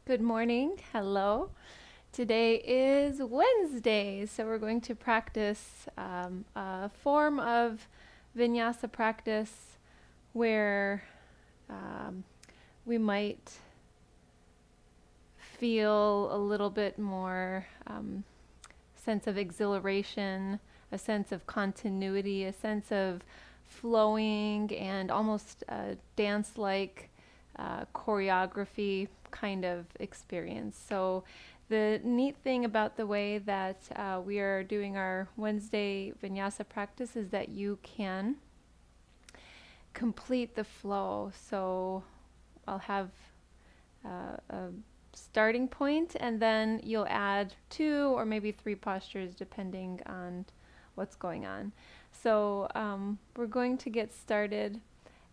Good morning. Hello. Today is Wednesday, so we're going to practice a form of Vinyasa practice where um, we might feel a little bit more sense of exhilaration, a sense of continuity, a sense of flowing, and almost a dance like choreography kind of experience. So, the neat thing about the way that we are doing our Wednesday vinyasa practice is that you can complete the flow. So, I'll have a starting point, and then you'll add two or maybe three postures depending on what's going on. So we're going to get started,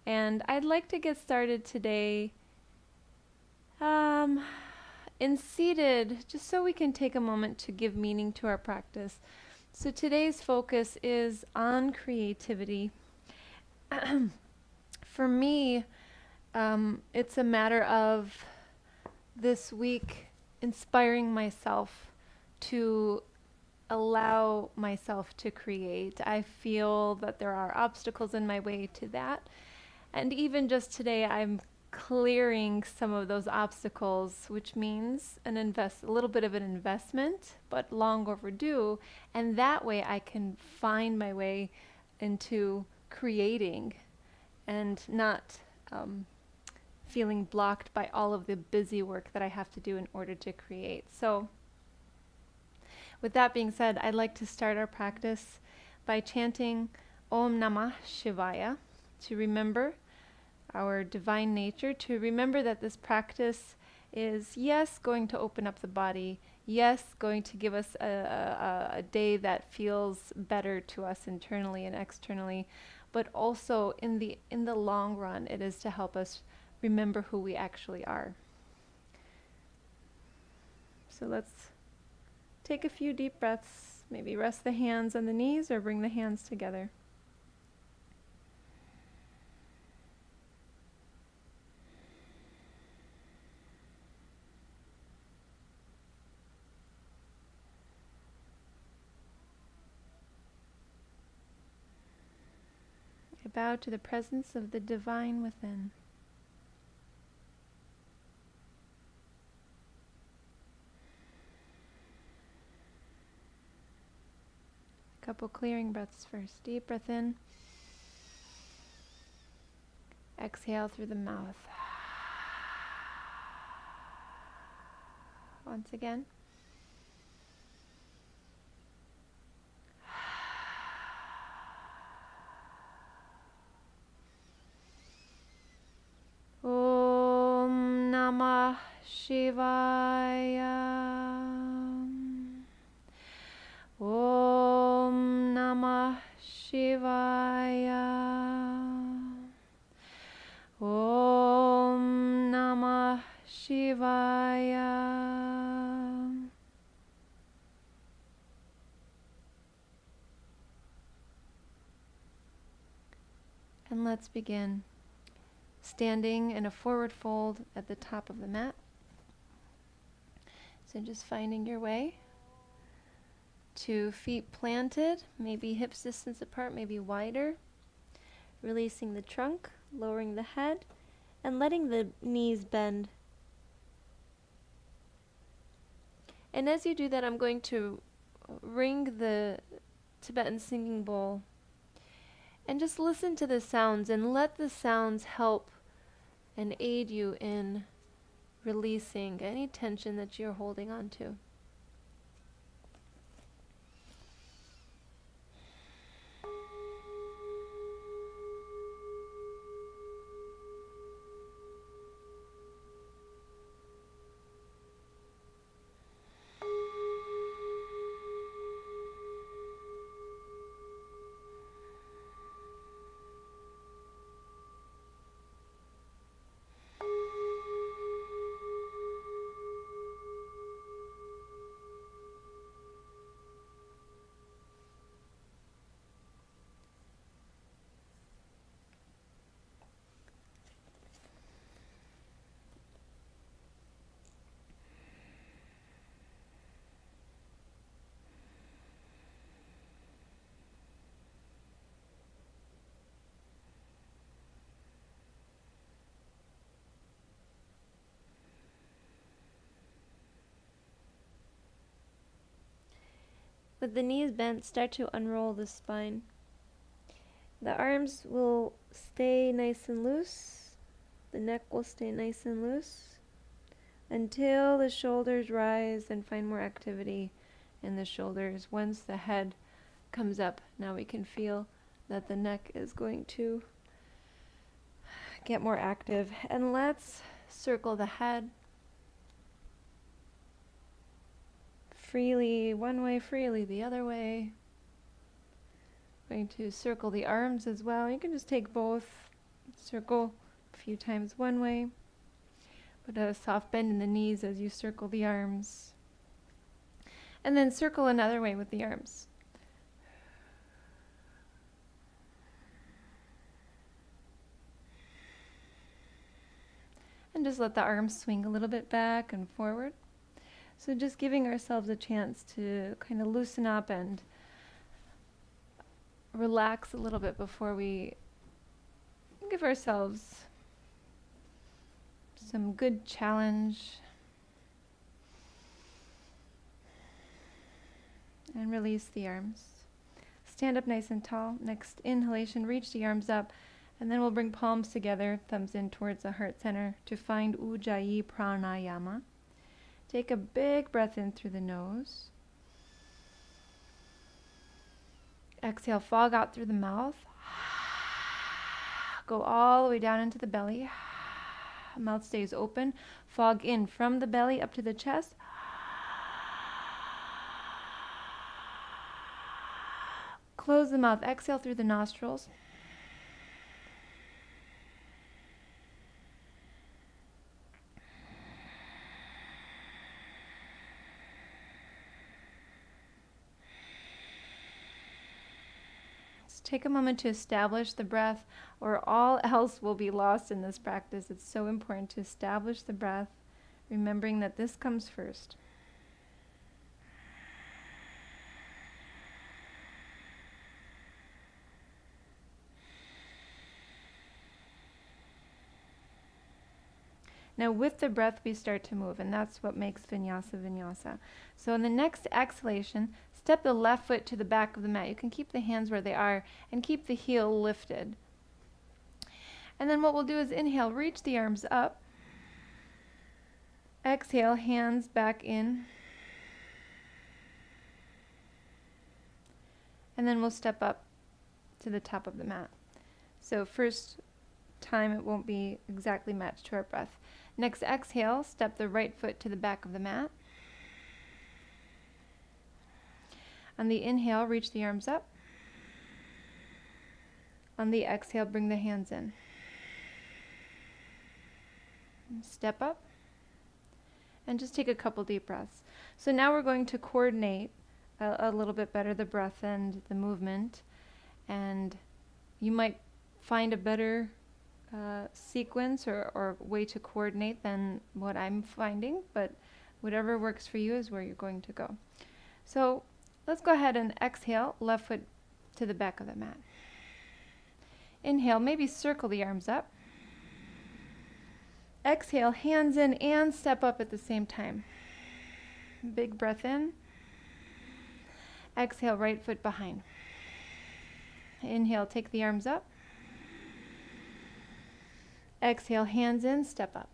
and I'd like to get started today um, in seated, just so we can take a moment to give meaning to our practice. So today's focus is on creativity. For me, it's a matter of this week inspiring myself to allow myself to create. I feel that there are obstacles in my way to that. And even just today, I'm clearing some of those obstacles, which means a little bit of an investment, but long overdue. And that way I can find my way into creating and not feeling blocked by all of the busy work that I have to do in order to create. So, with that being said, I'd like to start our practice by chanting Om Namah Shivaya to remember our divine nature, to remember that this practice is, yes, going to open up the body, yes, going to give us a day that feels better to us internally and externally, but also in the long run, it is to help us remember who we actually are. So let's take a few deep breaths, maybe rest the hands on the knees or bring the hands together. I bow to the presence of the divine within. A couple clearing breaths first. Deep breath in. Exhale through the mouth. Once again. Om Namah Shivaya. Om Namah Shivaya. Om Namah Shivaya. And let's begin. Standing in a forward fold at the top of the mat. So just finding your way to feet planted, maybe hips distance apart, maybe wider. Releasing the trunk, lowering the head, and letting the knees bend. And as you do that, I'm going to ring the Tibetan singing bowl and just listen to the sounds and let the sounds help and aid you in releasing any tension that you're holding on to. With the knees bent, start to unroll the spine. The arms will stay nice and loose. The neck will stay nice and loose until the shoulders rise and find more activity in the shoulders. Once the head comes up, now we can feel that the neck is going to get more active. And let's circle the head freely one way, freely the other way. Going to circle the arms as well. You can just take both. Circle a few times one way. Put a soft bend in the knees as you circle the arms. And then circle another way with the arms. And just let the arms swing a little bit back and forward. So just giving ourselves a chance to kind of loosen up and relax a little bit before we give ourselves some good challenge. And release the arms. Stand up nice and tall. Next inhalation, reach the arms up. And then we'll bring palms together, thumbs in towards the heart center to find Ujjayi Pranayama. Take a big breath in through the nose. Exhale, fog out through the mouth. Go all the way down into the belly. Mouth stays open. Fog in from the belly up to the chest. Close the mouth. Exhale through the nostrils. Take a moment to establish the breath, or all else will be lost in this practice. It's so important to establish the breath, remembering that this comes first. Now with the breath we start to move, and that's what makes Vinyasa Vinyasa. So in the next exhalation, step the left foot to the back of the mat. You can keep the hands where they are and keep the heel lifted. And then what we'll do is inhale, reach the arms up. Exhale, hands back in. And then we'll step up to the top of the mat. So first time it won't be exactly matched to our breath. Next exhale, step the right foot to the back of the mat. On the inhale, reach the arms up. On the exhale, bring the hands in. Step up. And just take a couple deep breaths. So now we're going to coordinate a little bit better the breath and the movement. And you might find a better sequence or way to coordinate than what I'm finding, but whatever works for you is where you're going to go. So let's go ahead and exhale, left foot to the back of the mat. Inhale, maybe circle the arms up. Exhale, hands in and step up at the same time. Big breath in. Exhale, right foot behind. Inhale, take the arms up. Exhale, hands in, step up.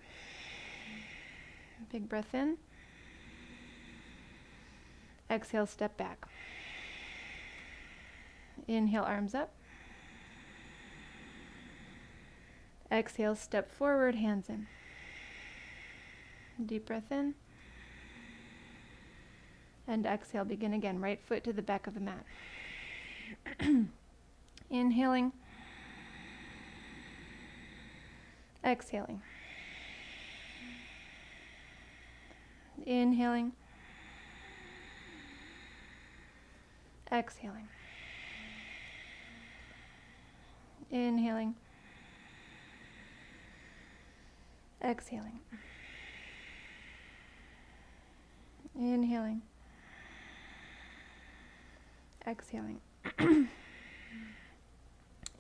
Big breath in. Exhale, step back. Inhale, arms up. Exhale, step forward, hands in. Deep breath in. And exhale, begin again. Right foot to the back of the mat. Inhaling. Exhaling. Inhaling. Exhaling. Inhaling. Exhaling. Inhaling. Exhaling.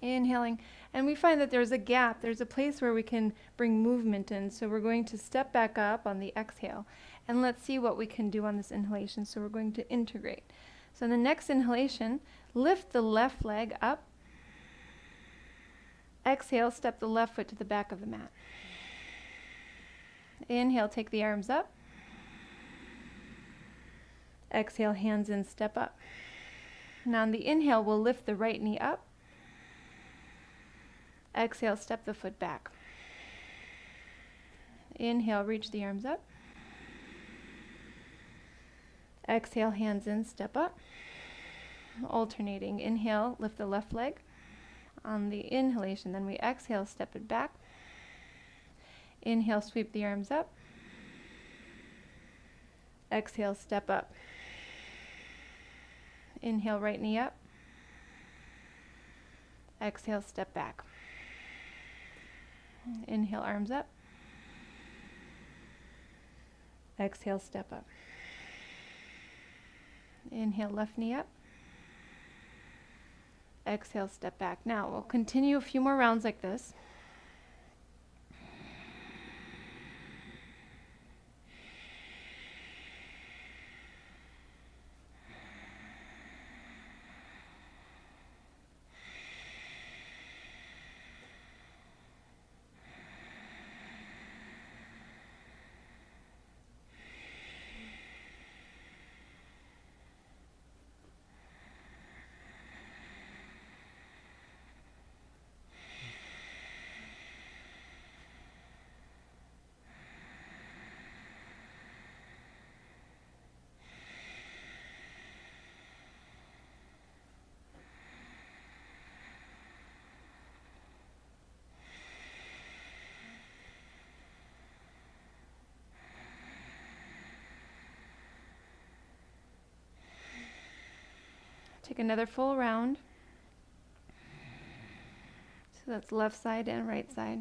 Inhaling. And we find that there's a gap, there's a place where we can bring movement in. So we're going to step back up on the exhale. And let's see what we can do on this inhalation. So we're going to integrate. So in the next inhalation, lift the left leg up. Exhale, step the left foot to the back of the mat. Inhale, take the arms up. Exhale, hands in, step up. Now on the inhale, we'll lift the right knee up. Exhale, step the foot back. Inhale, reach the arms up. Exhale, hands in, step up. Alternating. Inhale, lift the left leg. On the inhalation, then we exhale, step it back. Inhale, sweep the arms up. Exhale, step up. Inhale, right knee up. Exhale, step back. Inhale, arms up. Exhale, step up. Inhale, left knee up. Exhale, step back. Now we'll continue a few more rounds like this. Take another full round. So that's left side and right side.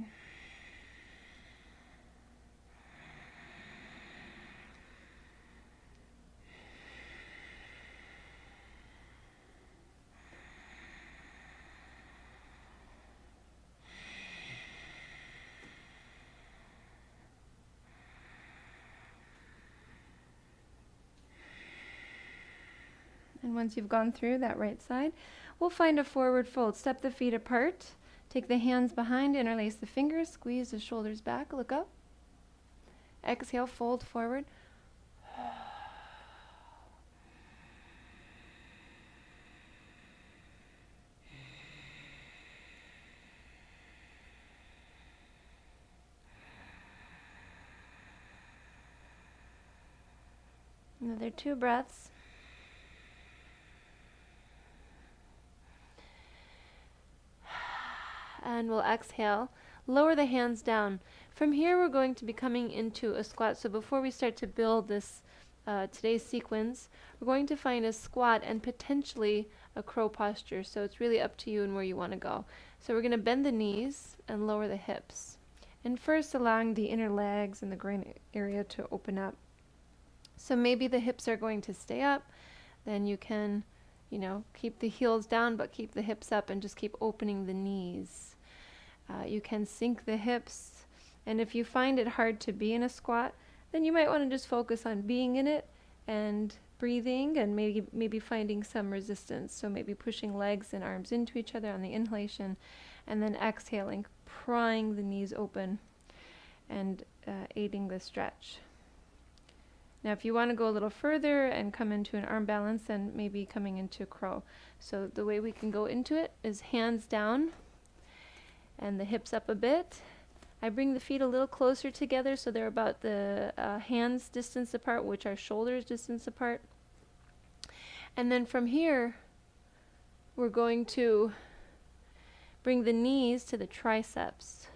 And once you've gone through that right side, we'll find a forward fold. Step the feet apart. Take the hands behind, interlace the fingers, squeeze the shoulders back, look up. Exhale, fold forward. Another 2 breaths. And we'll exhale. Lower the hands down. From here, we're going to be coming into a squat. So before we start to build this today's sequence, we're going to find a squat and potentially a crow posture. So it's really up to you and where you want to go. So we're going to bend the knees and lower the hips. And first, allowing the inner legs and the groin area to open up. So maybe the hips are going to stay up. Then you can, keep the heels down, but keep the hips up and just keep opening the knees. You can sink the hips, and if you find it hard to be in a squat, then you might want to just focus on being in it and breathing and maybe finding some resistance. So maybe pushing legs and arms into each other on the inhalation, and then exhaling, prying the knees open and aiding the stretch. Now if you want to go a little further and come into an arm balance, then maybe coming into crow. So the way we can go into it is hands down and the hips up a bit. I bring the feet a little closer together so they're about the hands distance apart, which are shoulders distance apart. And then from here, we're going to bring the knees to the triceps.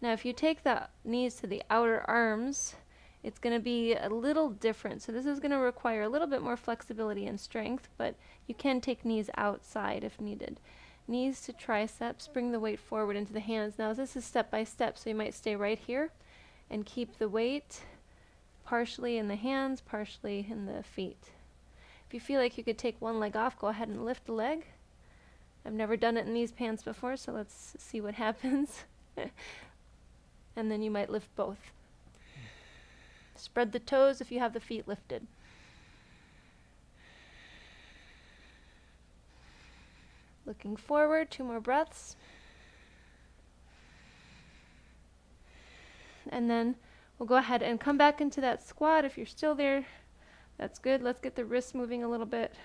Now if you take the knees to the outer arms, it's going to be a little different. So this is going to require a little bit more flexibility and strength, but you can take knees outside if needed. Knees to triceps, bring the weight forward into the hands. Now this is step by step, so you might stay right here and keep the weight partially in the hands, partially in the feet. If you feel like you could take one leg off, go ahead and lift the leg. I've never done it in these pants before, so let's see what happens. And then you might lift both. Spread the toes if you have the feet lifted. Looking forward, 2 more breaths. And then we'll go ahead and come back into that squat. If you're still there, that's good. Let's get the wrists moving a little bit.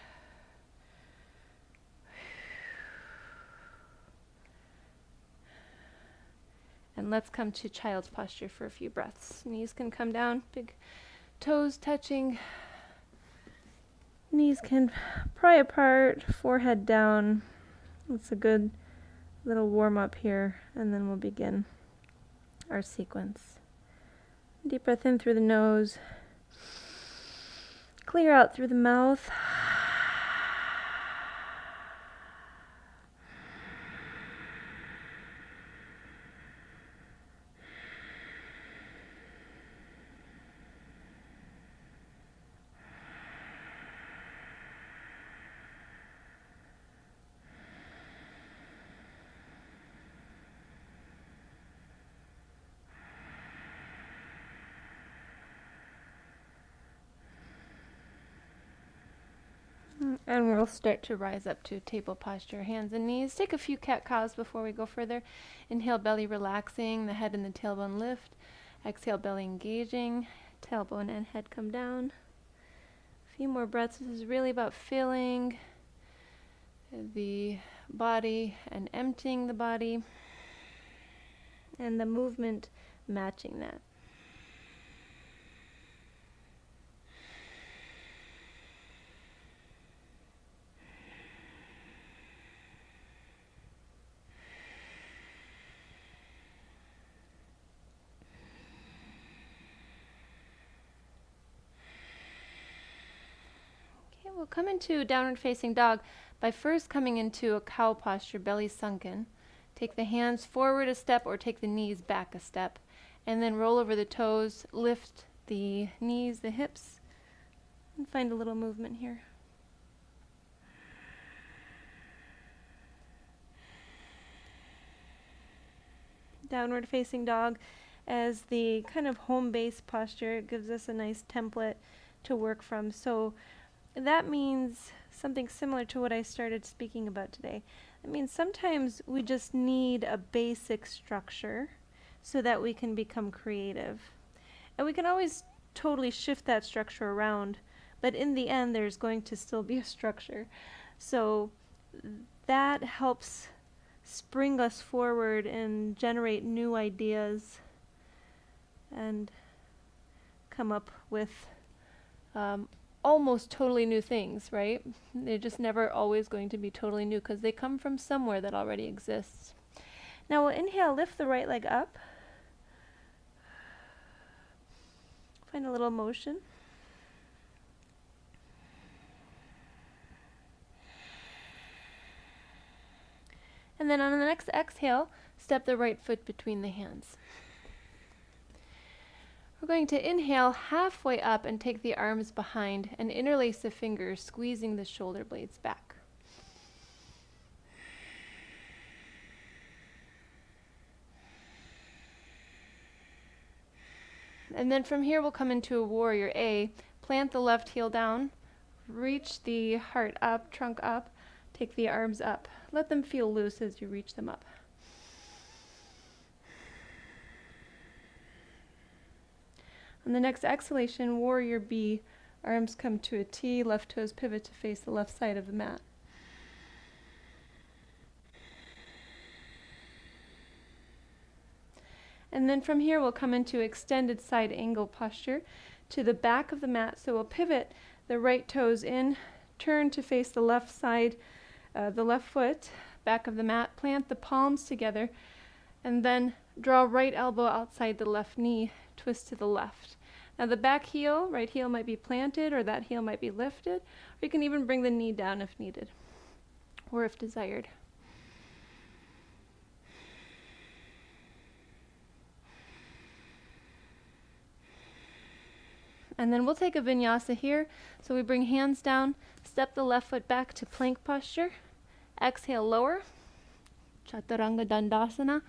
And let's come to child's posture for a few breaths. Knees can come down, big toes touching. Knees can pry apart, forehead down. That's a good little warm up here, and then we'll begin our sequence. Deep breath in through the nose. Clear out through the mouth. And we'll start to rise up to table posture, hands and knees. Take a few cat-cows before we go further. Inhale, belly relaxing, the head and the tailbone lift. Exhale, belly engaging, tailbone and head come down. A few more breaths. This is really about filling the body and emptying the body, and the movement matching that. We'll come into downward facing dog by first coming into a cow posture, belly sunken. Take the hands forward a step or take the knees back a step, and then roll over the toes, lift the knees, the hips, and find a little movement here. Downward facing dog as the kind of home base posture. It gives us a nice template to work from. So that means something similar to what I started speaking about today. It means sometimes we just need a basic structure so that we can become creative. And we can always totally shift that structure around, but in the end there's going to still be a structure. So that helps spring us forward and generate new ideas and come up with almost totally new things, right? They're just never always going to be totally new because they come from somewhere that already exists. Now we'll inhale, lift the right leg up. Find a little motion. And then on the next exhale, step the right foot between the hands. We're going to inhale halfway up and take the arms behind and interlace the fingers, squeezing the shoulder blades back. And then from here we'll come into a warrior A. Plant the left heel down, reach the heart up, trunk up, take the arms up. Let them feel loose as you reach them up. On the next exhalation, warrior B, arms come to a T, left toes pivot to face the left side of the mat. And then from here we'll come into extended side angle posture to the back of the mat. So we'll pivot the right toes in, turn to face the left side, the left foot, back of the mat, plant the palms together, and then draw right elbow outside the left knee, twist to the left. Now the back heel, right heel might be planted, or that heel might be lifted, or you can even bring the knee down if needed, or if desired. And then we'll take a vinyasa here. So we bring hands down, step the left foot back to plank posture. Exhale, lower. Chaturanga Dandasana.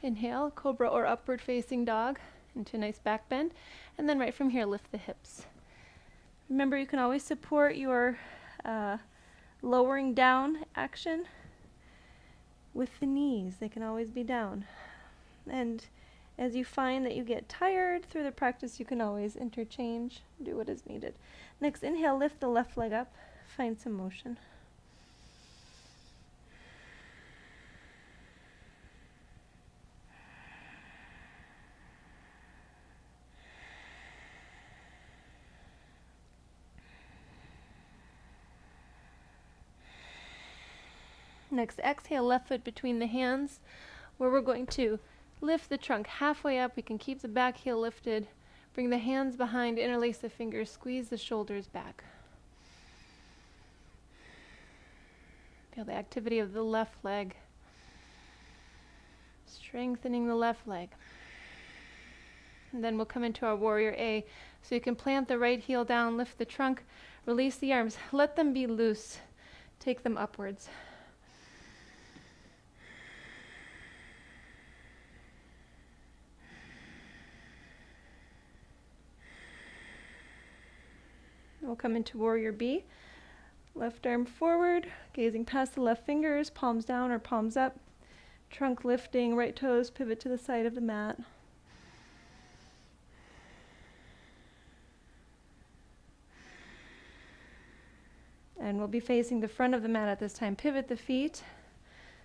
Inhale, cobra or upward facing dog into a nice back bend. And then right from here, lift the hips. Remember, you can always support your lowering down action with the knees. They can always be down. And as you find that you get tired through the practice, you can always interchange, do what is needed. Next, inhale, lift the left leg up, find some motion. Next, exhale, left foot between the hands, where we're going to lift the trunk halfway up. We can keep the back heel lifted. Bring the hands behind, interlace the fingers, squeeze the shoulders back. Feel the activity of the left leg. Strengthening the left leg. And then we'll come into our warrior A. So you can plant the right heel down, lift the trunk, release the arms. Let them be loose. Take them upwards. We'll come into warrior B. Left arm forward, gazing past the left fingers, palms down or palms up. Trunk lifting, right toes pivot to the side of the mat. And we'll be facing the front of the mat at this time. Pivot the feet.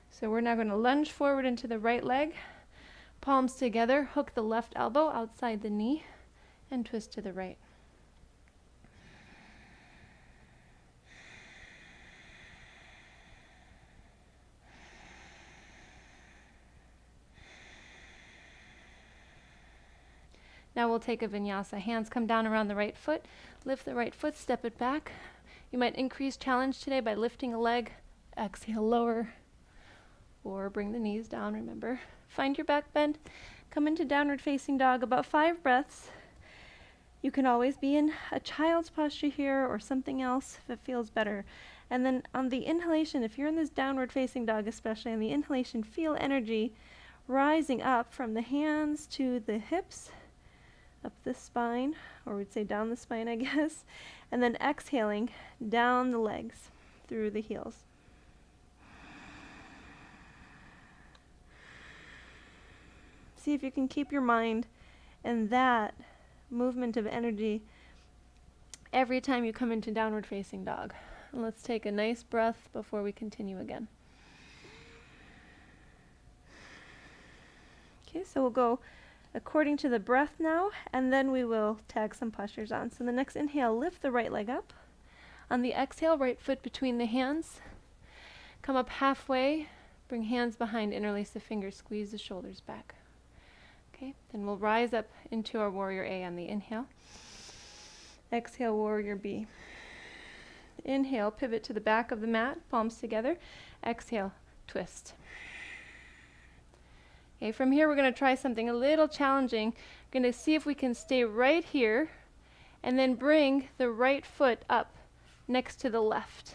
So we're now going to lunge forward into the right leg. Palms together, hook the left elbow outside the knee, and twist to the right. Now we'll take a vinyasa. Hands come down around the right foot. Lift the right foot, step it back. You might increase challenge today by lifting a leg. Exhale, lower. Or bring the knees down, remember. Find your back bend. Come into downward facing dog. About 5 breaths. You can always be in a child's posture here or something else if it feels better. And then on the inhalation, if you're in this downward facing dog especially, on the inhalation, feel energy rising up from the hands to the hips, up the spine, or we'd say down the spine, I guess, and then exhaling down the legs through the heels. See if you can keep your mind in that movement of energy every time you come into downward facing dog. And let's take a nice breath before we continue again. Okay, so we'll go according to the breath now, and then we will tag some postures on. So the next inhale, lift the right leg up. On the exhale, right foot between the hands. Come up halfway, bring hands behind, interlace the fingers, squeeze the shoulders back. Okay, then we'll rise up into our warrior A on the inhale. Exhale, warrior B. Inhale, pivot to the back of the mat, palms together. Exhale, twist. Okay, from here we're going to try something a little challenging. We're going to see if we can stay right here and then bring the right foot up next to the left.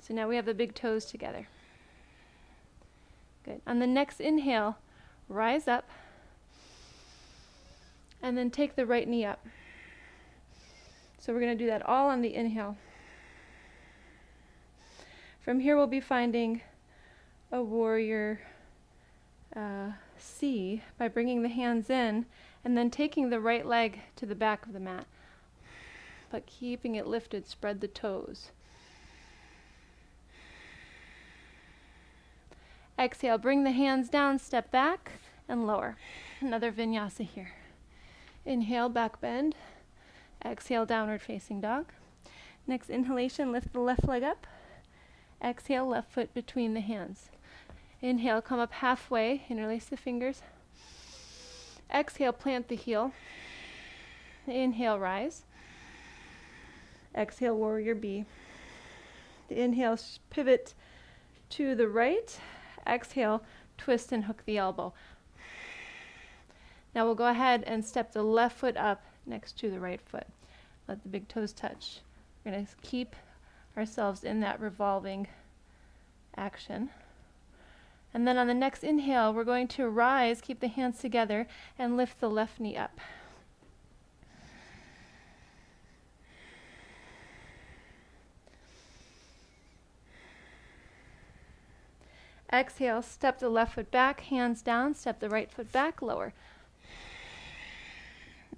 So now we have the big toes together. Good. On the next inhale, rise up and then take the right knee up. So we're going to do that all on the inhale. From here we'll be finding a warrior C by bringing the hands in and then taking the right leg to the back of the mat, but keeping it lifted. Spread the toes. Exhale, bring the hands down, step back and lower. Another vinyasa here. Inhale, back bend. Exhale, downward facing dog. Next inhalation, lift the left leg up. Exhale, left foot between the hands. Inhale, come up halfway, interlace the fingers. Exhale, plant the heel. Inhale, rise. Exhale, warrior B. Inhale, pivot to the right. Exhale, twist and hook the elbow. Now we'll go ahead and step the left foot up next to the right foot. Let the big toes touch. We're going to keep ourselves in that revolving action. And then on the next inhale, we're going to rise, keep the hands together, and lift the left knee up. Exhale, step the left foot back, hands down, step the right foot back, lower.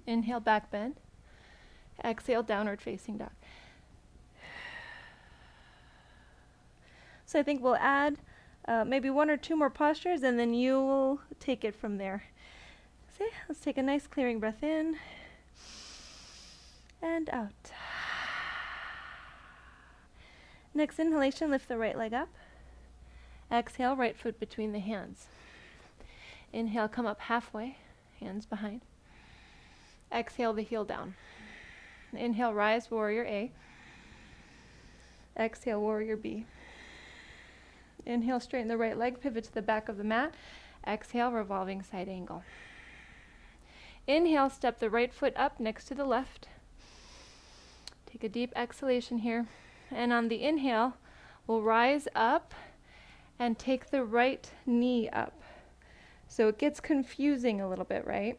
Inhale, back bend. Exhale, downward facing dog. So I think we'll add maybe one or two more postures, and then you will take it from there. See, let's take a nice clearing breath in and out. Next inhalation, lift the right leg up. Exhale, right foot between the hands. Inhale, come up halfway, hands behind. Exhale the heel down. Inhale, rise, warrior A. Exhale, warrior B. Inhale, straighten the right leg, pivot to the back of the mat. Exhale, revolving side angle. Inhale, step the right foot up next to the left. Take a deep exhalation here. And on the inhale, we'll rise up and take the right knee up. So it gets confusing a little bit, right?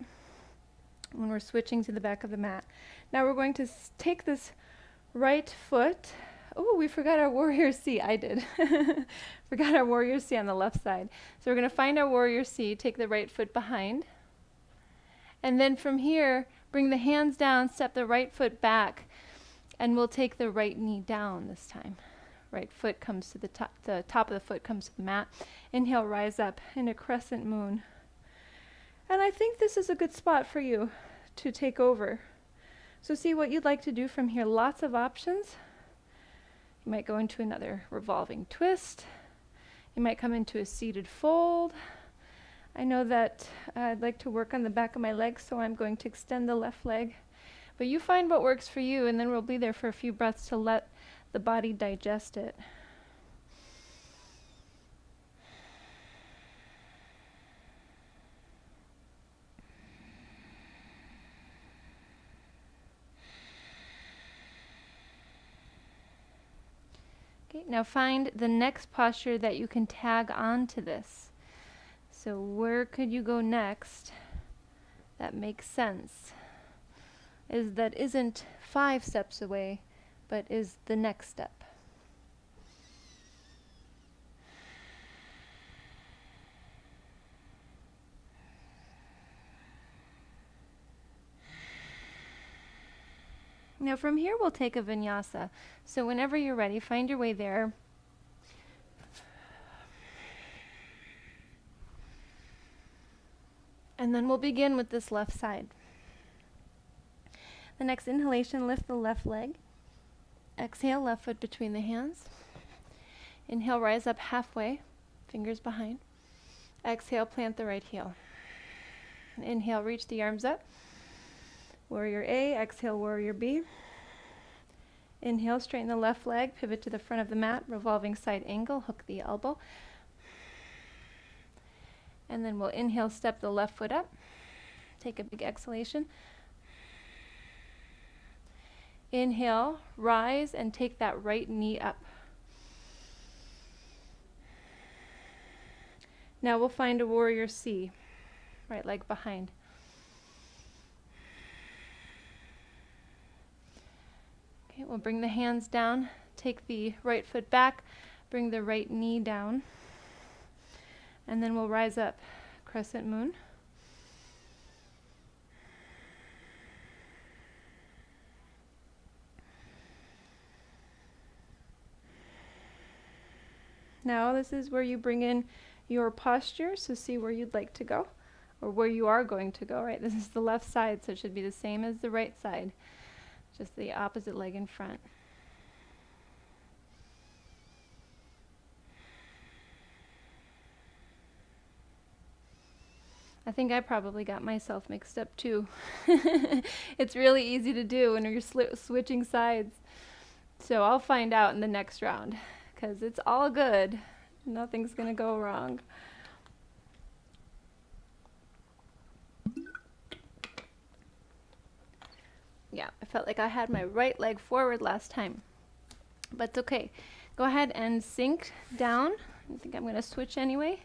When we're switching to the back of the mat. Now we're going to take this right foot. Oh, we forgot our warrior C. I did. Forgot our warrior C on the left side. So we're going to find our warrior C, take the right foot behind. And then from here, bring the hands down, step the right foot back, and we'll take the right knee down this time. Right foot comes to the top of the foot comes to the mat. Inhale, rise up in a crescent moon. And I think this is a good spot for you to take over. So see what you'd like to do from here. Lots of options. You might go into another revolving twist. You might come into a seated fold. I know that I'd like to work on the back of my legs, so I'm going to extend the left leg. But you find what works for you, and then we'll be there for a few breaths to let the body digest it. Okay, now find the next posture that you can tag on to this. So where could you go next that makes sense? That isn't 5 steps away, but is the next step. Now from here we'll take a vinyasa. So whenever you're ready, find your way there. And then we'll begin with this left side. The next inhalation, lift the left leg. Exhale, left foot between the hands. Inhale, rise up halfway, fingers behind. Exhale, plant the right heel. Inhale, reach the arms up. Warrior A, exhale, warrior B. Inhale, straighten the left leg, pivot to the front of the mat, revolving side angle, hook the elbow. And then we'll inhale, step the left foot up. Take a big exhalation. Inhale, rise and take that right knee up. Now we'll find a warrior C, right leg behind. Okay, we'll bring the hands down, take the right foot back, bring the right knee down, and then we'll rise up, crescent moon. Now this is where you bring in your posture, so see where you'd like to go, or where you are going to go, right? This is the left side, so it should be the same as the right side, just the opposite leg in front. I think I probably got myself mixed up too. It's really easy to do when you're switching sides. So I'll find out in the next round, because it's all good. Nothing's going to go wrong. Yeah, I felt like I had my right leg forward last time. But it's okay. Go ahead and sink down. I think I'm going to switch anyway.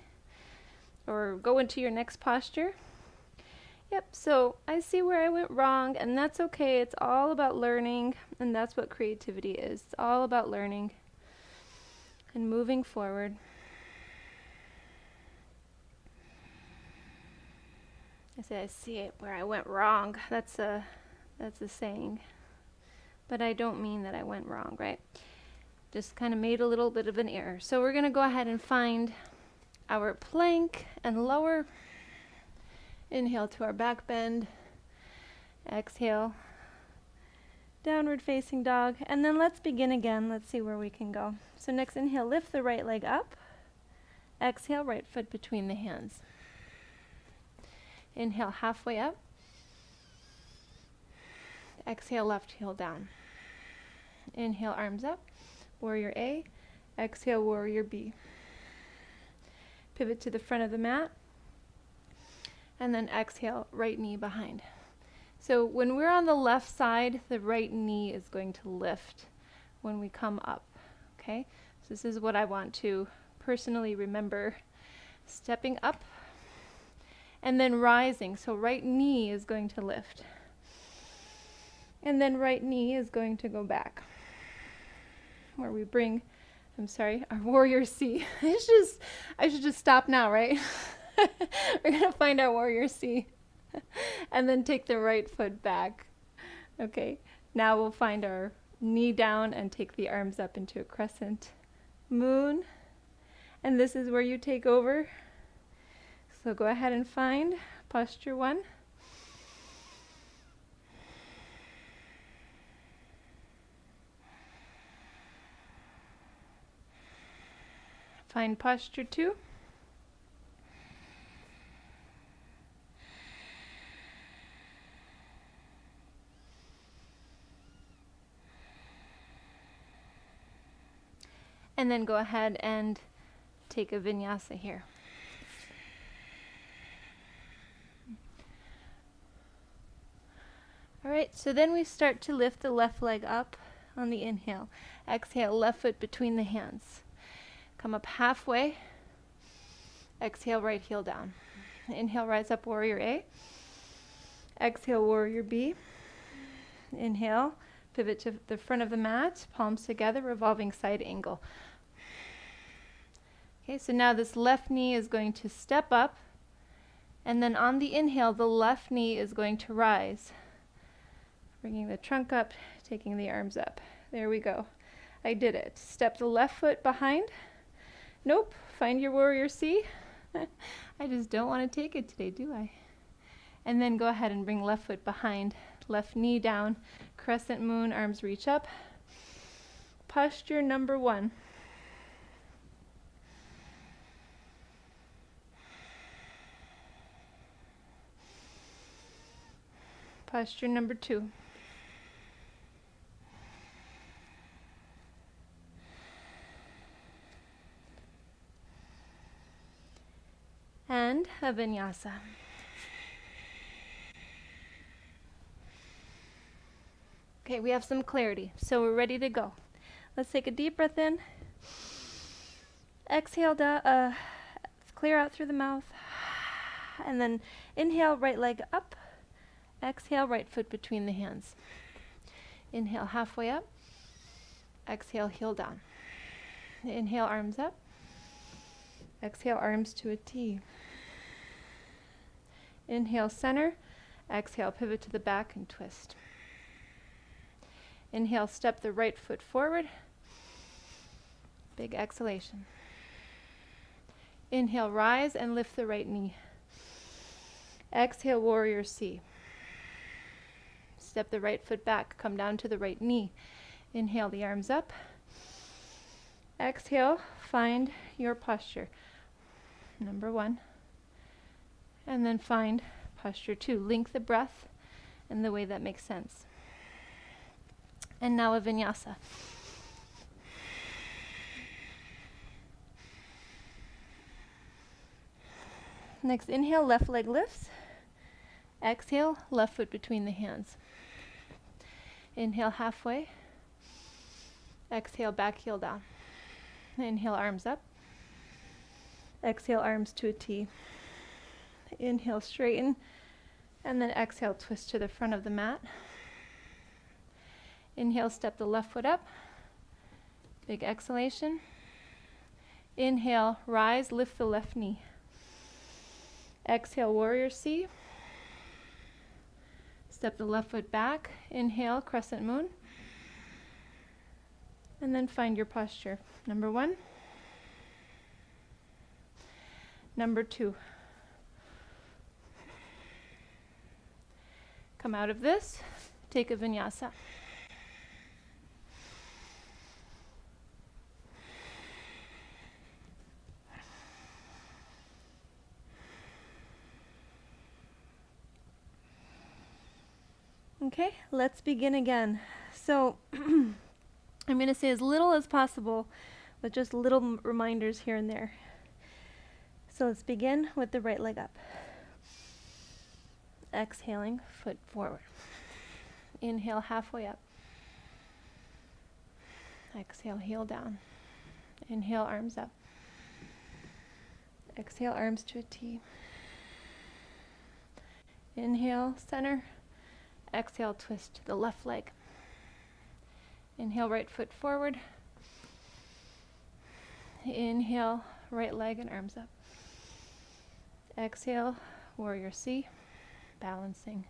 Or go into your next posture. Yep, so I see where I went wrong, and that's okay. It's all about learning, and that's what creativity is. It's all about learning and moving forward. I say I see it where I went wrong. That's a saying. But I don't mean that I went wrong, right? Just kind of made a little bit of an error. So we're going to go ahead and find our plank and lower. Inhale to our back bend. Exhale. Downward facing dog. And then let's begin again. Let's see where we can go. So next inhale, lift the right leg up. Exhale, right foot between the hands. Inhale, halfway up. Exhale, left heel down. Inhale, arms up. Warrior A. Exhale, warrior B. Pivot to the front of the mat. And then exhale, right knee behind. So when we're on the left side, the right knee is going to lift when we come up. Okay? So this is what I want to personally remember. Stepping up and then rising. So right knee is going to lift. And then right knee is going to go back. Where we bring, our warrior C. I should just stop now, right? We're going to find our warrior C. And then take the right foot back. Okay, now we'll find our knee down and take the arms up into a crescent moon. And this is where you take over. So go ahead and find posture 1. Find posture 2. And then go ahead and take a vinyasa here. All right, so then we start to lift the left leg up on the inhale. Exhale, left foot between the hands. Come up halfway. Exhale, right heel down. Inhale, rise up, warrior A. Exhale, warrior B. Inhale, pivot to the front of the mat, palms together, revolving side angle. Okay, so now this left knee is going to step up, and then on the inhale, the left knee is going to rise. Bringing the trunk up, taking the arms up. There we go. I did it. Step the left foot behind. Nope, find your warrior C. I just don't want to take it today, do I? And then go ahead and bring left foot behind, left knee down, crescent moon, arms reach up. Posture number 1. Posture number 2. And a vinyasa. Okay, we have some clarity, so we're ready to go. Let's take a deep breath in. Exhale, clear out through the mouth. And then inhale, right leg up. Exhale, right foot between the hands. Inhale, halfway up. Exhale, heel down. Inhale, arms up. Exhale, arms to a T. Inhale, center. Exhale, pivot to the back and twist. Inhale, step the right foot forward. Big exhalation. Inhale, rise and lift the right knee. Exhale, warrior C. Step the right foot back, come down to the right knee. Inhale the arms up. Exhale, find your posture. Number 1. And then find posture 2. Link the breath in the way that makes sense. And now a vinyasa. Next inhale, left leg lifts. Exhale, left foot between the hands. Inhale halfway. Exhale, back heel down. Inhale, arms up. Exhale, arms to a T. Inhale, straighten. And then exhale, twist to the front of the mat. Inhale, step the left foot up. Big exhalation. Inhale, rise, lift the left knee. Exhale, warrior C. Step the left foot back. Inhale, crescent moon. And then find your posture. Number 1. Number 2. Come out of this. Take a vinyasa. Okay, let's begin again. So I'm going to say as little as possible with just little reminders here and there. So let's begin with the right leg up. Exhaling, foot forward. Inhale, halfway up. Exhale, heel down. Inhale, arms up. Exhale, arms to a T. Inhale, center. Exhale, twist the left leg. Inhale, right foot forward. Inhale, right leg and arms up. Exhale, warrior C, balancing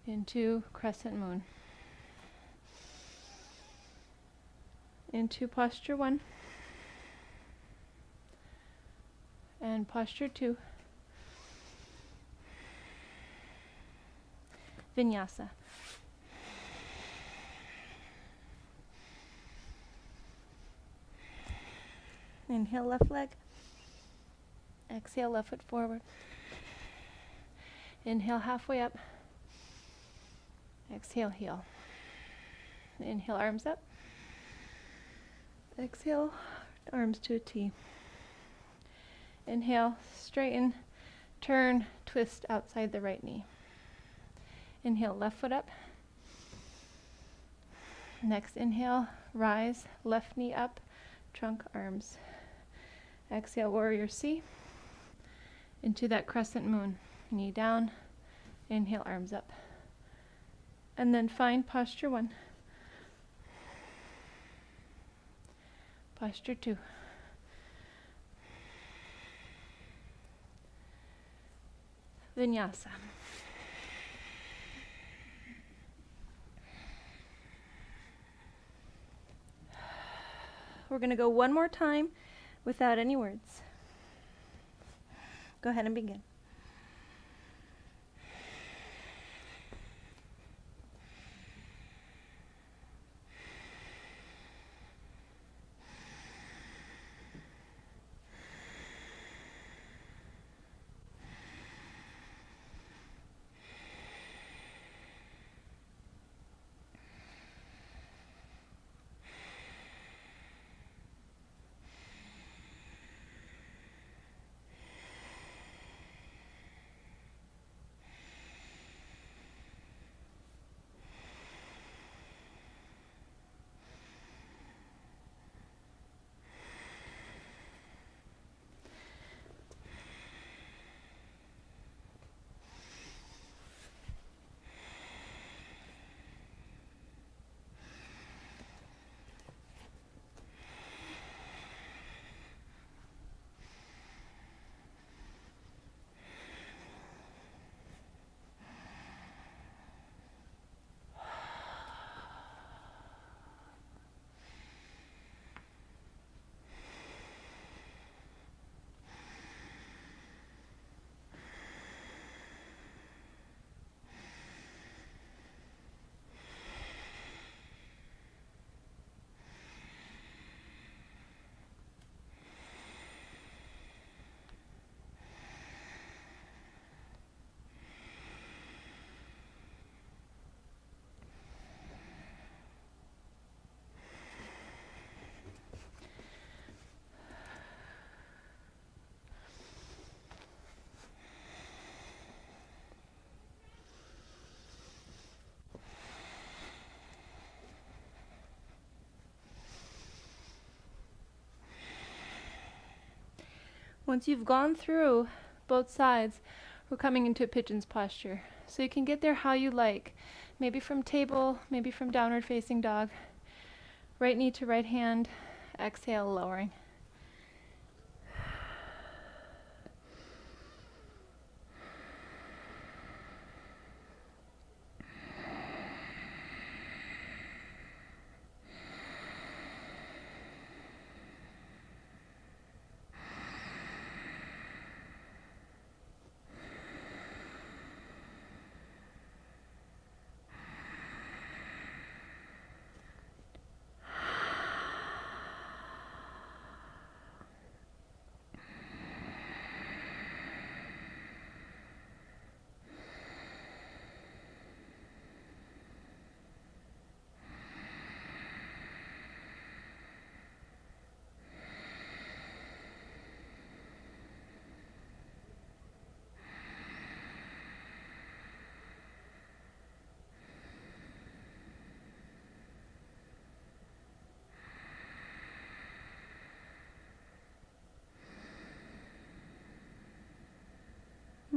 into crescent moon. Into posture 1 and posture 2. Vinyasa. Inhale, left leg. Exhale, left foot forward. Inhale, halfway up. Exhale, heel. Inhale, arms up. Exhale, arms to a T. Inhale, straighten, turn, twist outside the right knee. Inhale, left foot up. Next inhale, rise, left knee up, trunk, arms. Exhale, warrior C. Into that crescent moon. Knee down, inhale, arms up. And then find posture 1. Posture 2. Vinyasa. We're going to go one more time without any words. Go ahead and begin. Once you've gone through both sides, we're coming into a pigeon's posture. So you can get there how you like. Maybe from table, maybe from downward facing dog. Right knee to right hand, exhale, lowering.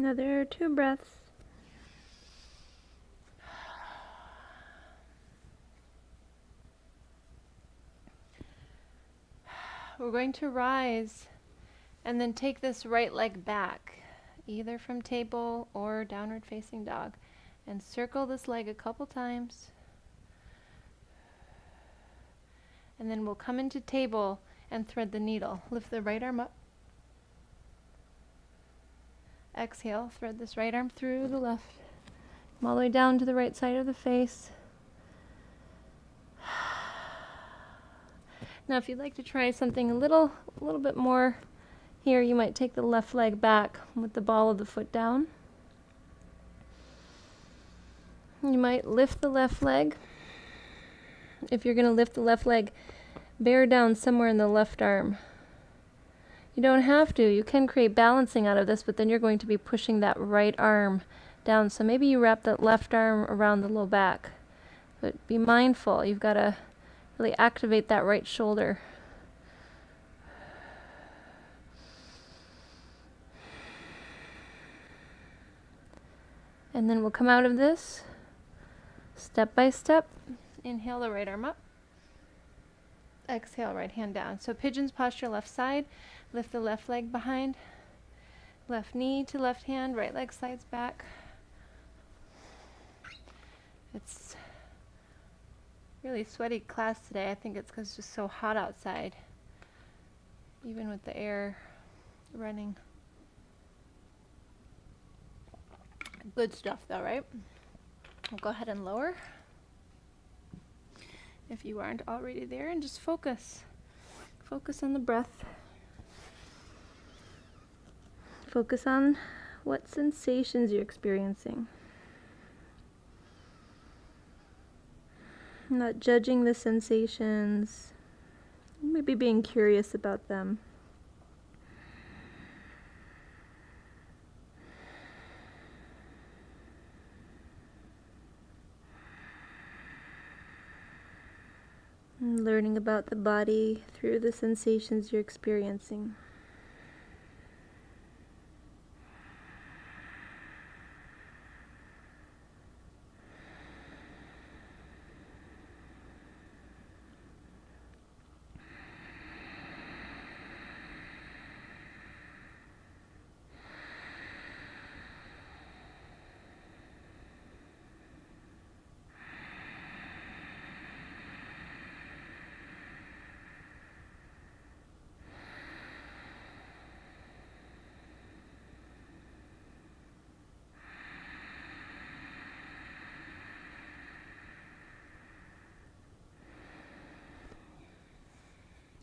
Another 2 breaths. We're going to rise and then take this right leg back, either from table or downward facing dog, and circle this leg a couple times. And then we'll come into table and thread the needle. Lift the right arm up. Exhale, thread this right arm through the left, all the way down to the right side of the face. Now, if you'd like to try something a little bit more here, you might take the left leg back with the ball of the foot down. You might lift the left leg. If you're going to lift the left leg, bear down somewhere in the left arm. You don't have to. You can create balancing out of this, but then you're going to be pushing that right arm down. So maybe you wrap that left arm around the low back. But be mindful. You've got to really activate that right shoulder. And then we'll come out of this step by step. Inhale the right arm up. Exhale, right hand down. So pigeon's posture, left side. Lift the left leg behind. Left knee to left hand, right leg slides back. It's really sweaty class today. I think it's because it's just so hot outside, even with the air running. Good stuff though, right? We'll go ahead and lower if you aren't already there, and just focus. Focus on the breath. Focus on what sensations you're experiencing. Not judging the sensations, maybe being curious about them. And learning about the body through the sensations you're experiencing.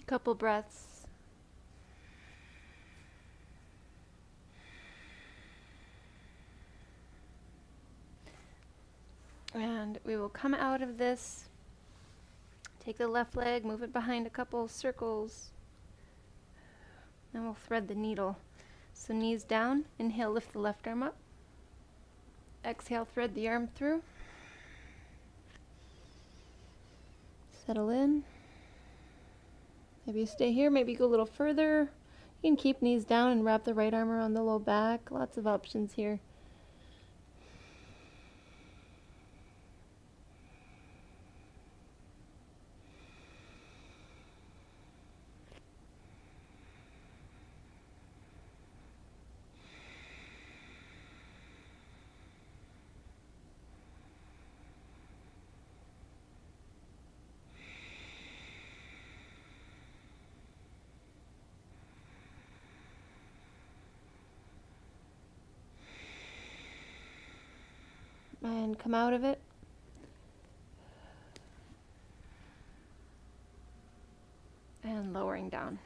Couple breaths. And we will come out of this. Take the left leg, move it behind a couple circles. Then we'll thread the needle. So knees down, inhale, lift the left arm up. Exhale, thread the arm through. Settle in. Maybe you stay here, maybe you go a little further. You can keep knees down and wrap the right arm around the low back. Lots of options here. And come out of it. And lowering down.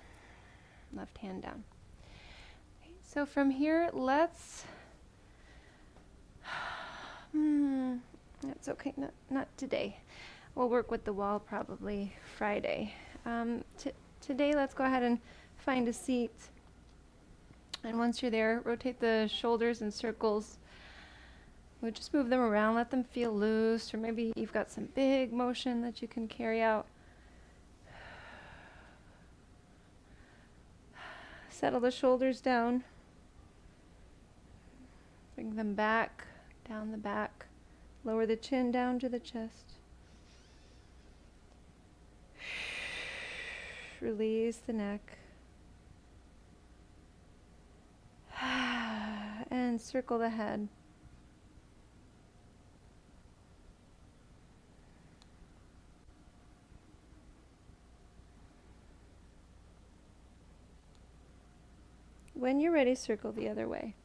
Left hand down. Okay, so from here, let's... That's okay, not today. We'll work with the wall probably Friday. Today, let's go ahead and find a seat. And once you're there, rotate the shoulders in circles. We'll just move them around, let them feel loose, or maybe you've got some big motion that you can carry out. Settle the shoulders down. Bring them back, down the back. Lower the chin down to the chest. Release the neck. And circle the head. When you're ready, circle the other way.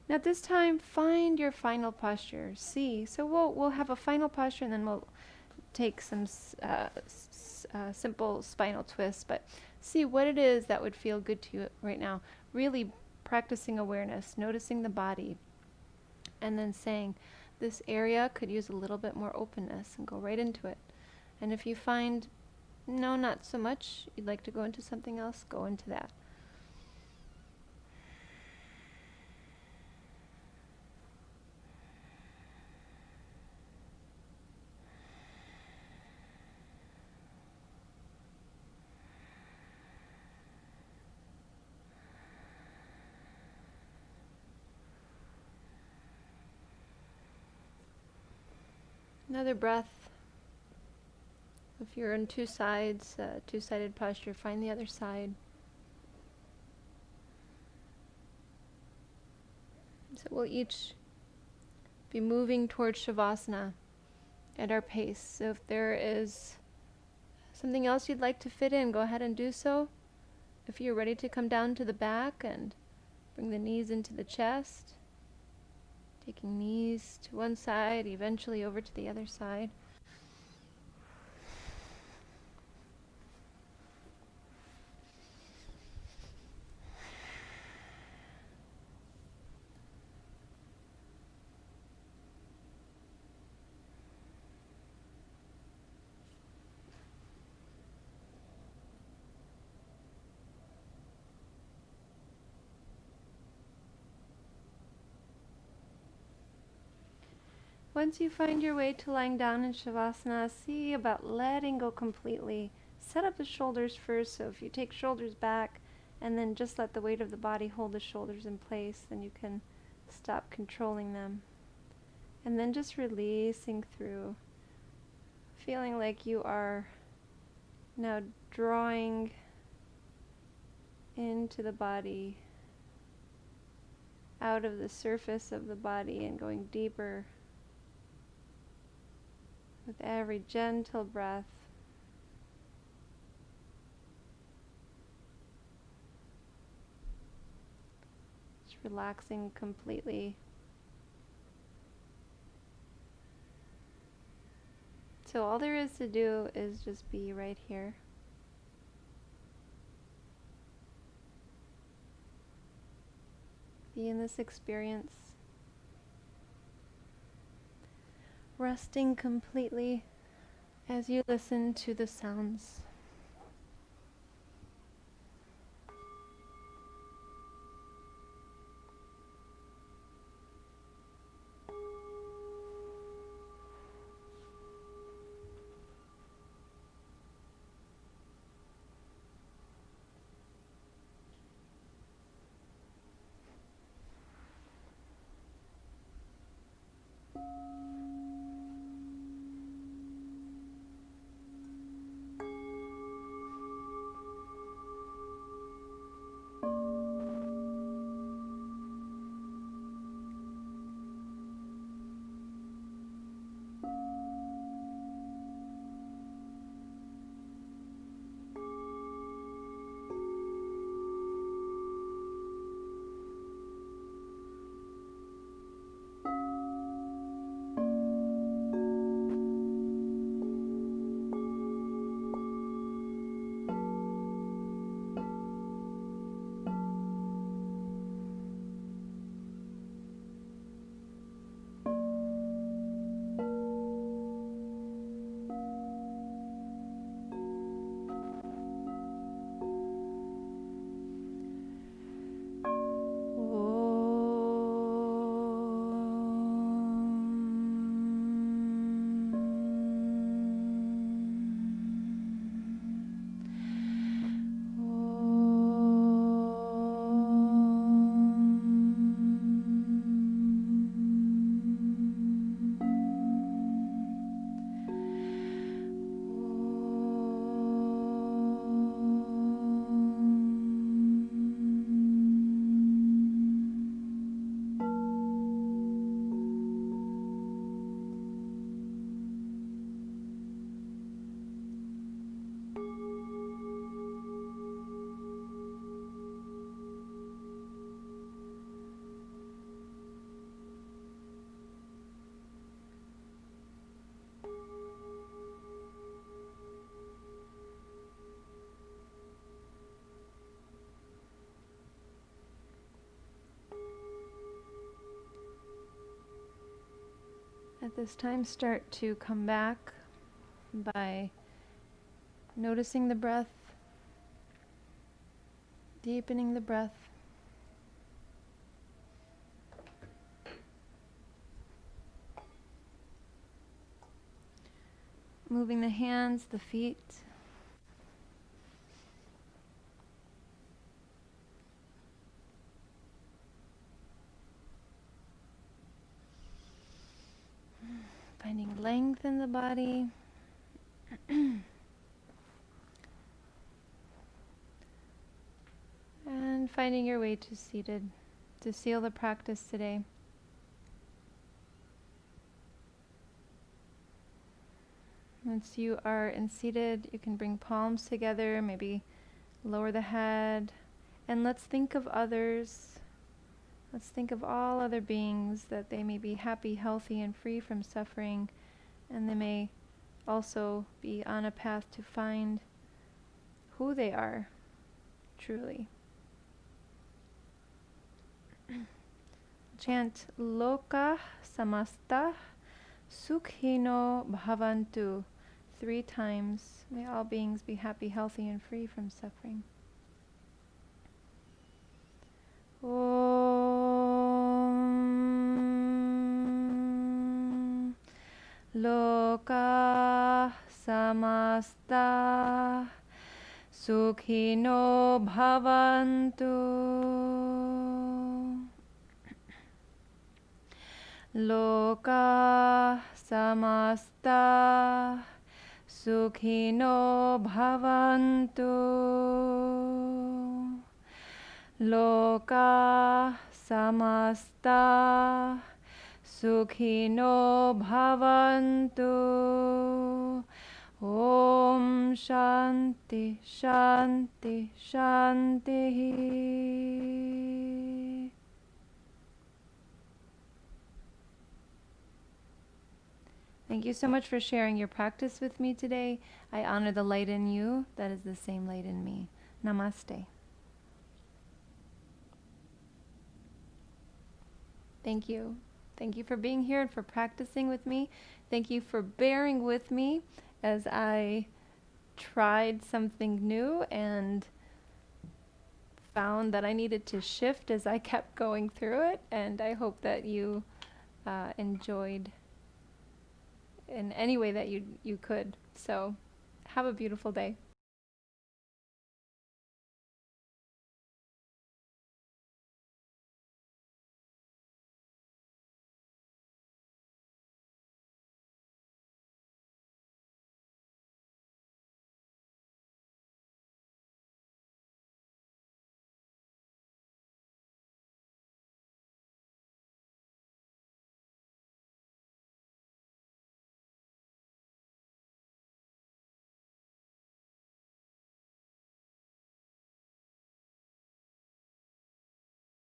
Now at this time, find your final posture. See, so we'll have a final posture, and then we'll take some simple spinal twists, but see what it is that would feel good to you right now. Really practicing awareness, noticing the body, and then saying, this area could use a little bit more openness, and go right into it. And if you find, no, not so much, you'd like to go into something else, go into that. Another breath. If you're on two sides, two-sided posture, find the other side. So we'll each be moving towards Shavasana at our pace. So if there is something else you'd like to fit in, go ahead and do so. If you're ready to come down to the back and bring the knees into the chest, taking knees to one side, eventually over to the other side. Once you find your way to lying down in Shavasana, see about letting go completely. Set up the shoulders first, so if you take shoulders back and then just let the weight of the body hold the shoulders in place, then you can stop controlling them. And then just releasing through, feeling like you are now drawing into the body, out of the surface of the body and going deeper with every gentle breath. Just relaxing completely. So all there is to do is just be right here. Be in this experience. Resting completely as you listen to the sounds. this time, start to come back by noticing the breath, deepening the breath. Moving the hands, the feet. Finding length in the body. And finding your way to seated to seal the practice today. Once you are in seated, you can bring palms together, maybe lower the head, and let's think of others. Let's think of all other beings, that they may be happy, healthy, and free from suffering, and they may also be on a path to find who they are truly. Chant Loka Samasta Sukhino Bhavantu 3 times. May all beings be happy, healthy, and free from suffering. Om Loka Samasta Sukhino Bhavantu. Loka Samasta Sukhino Bhavantu. Loka Samasta Sukhino Bhavantu. Om Shanti Shanti Shanti. Thank you so much for sharing your practice with me today. I honor the light in you that is the same light in me. Namaste. Thank you. Thank you for being here and for practicing with me. Thank you for bearing with me as I tried something new and found that I needed to shift as I kept going through it. And I hope that you enjoyed in any way that you could. So have a beautiful day.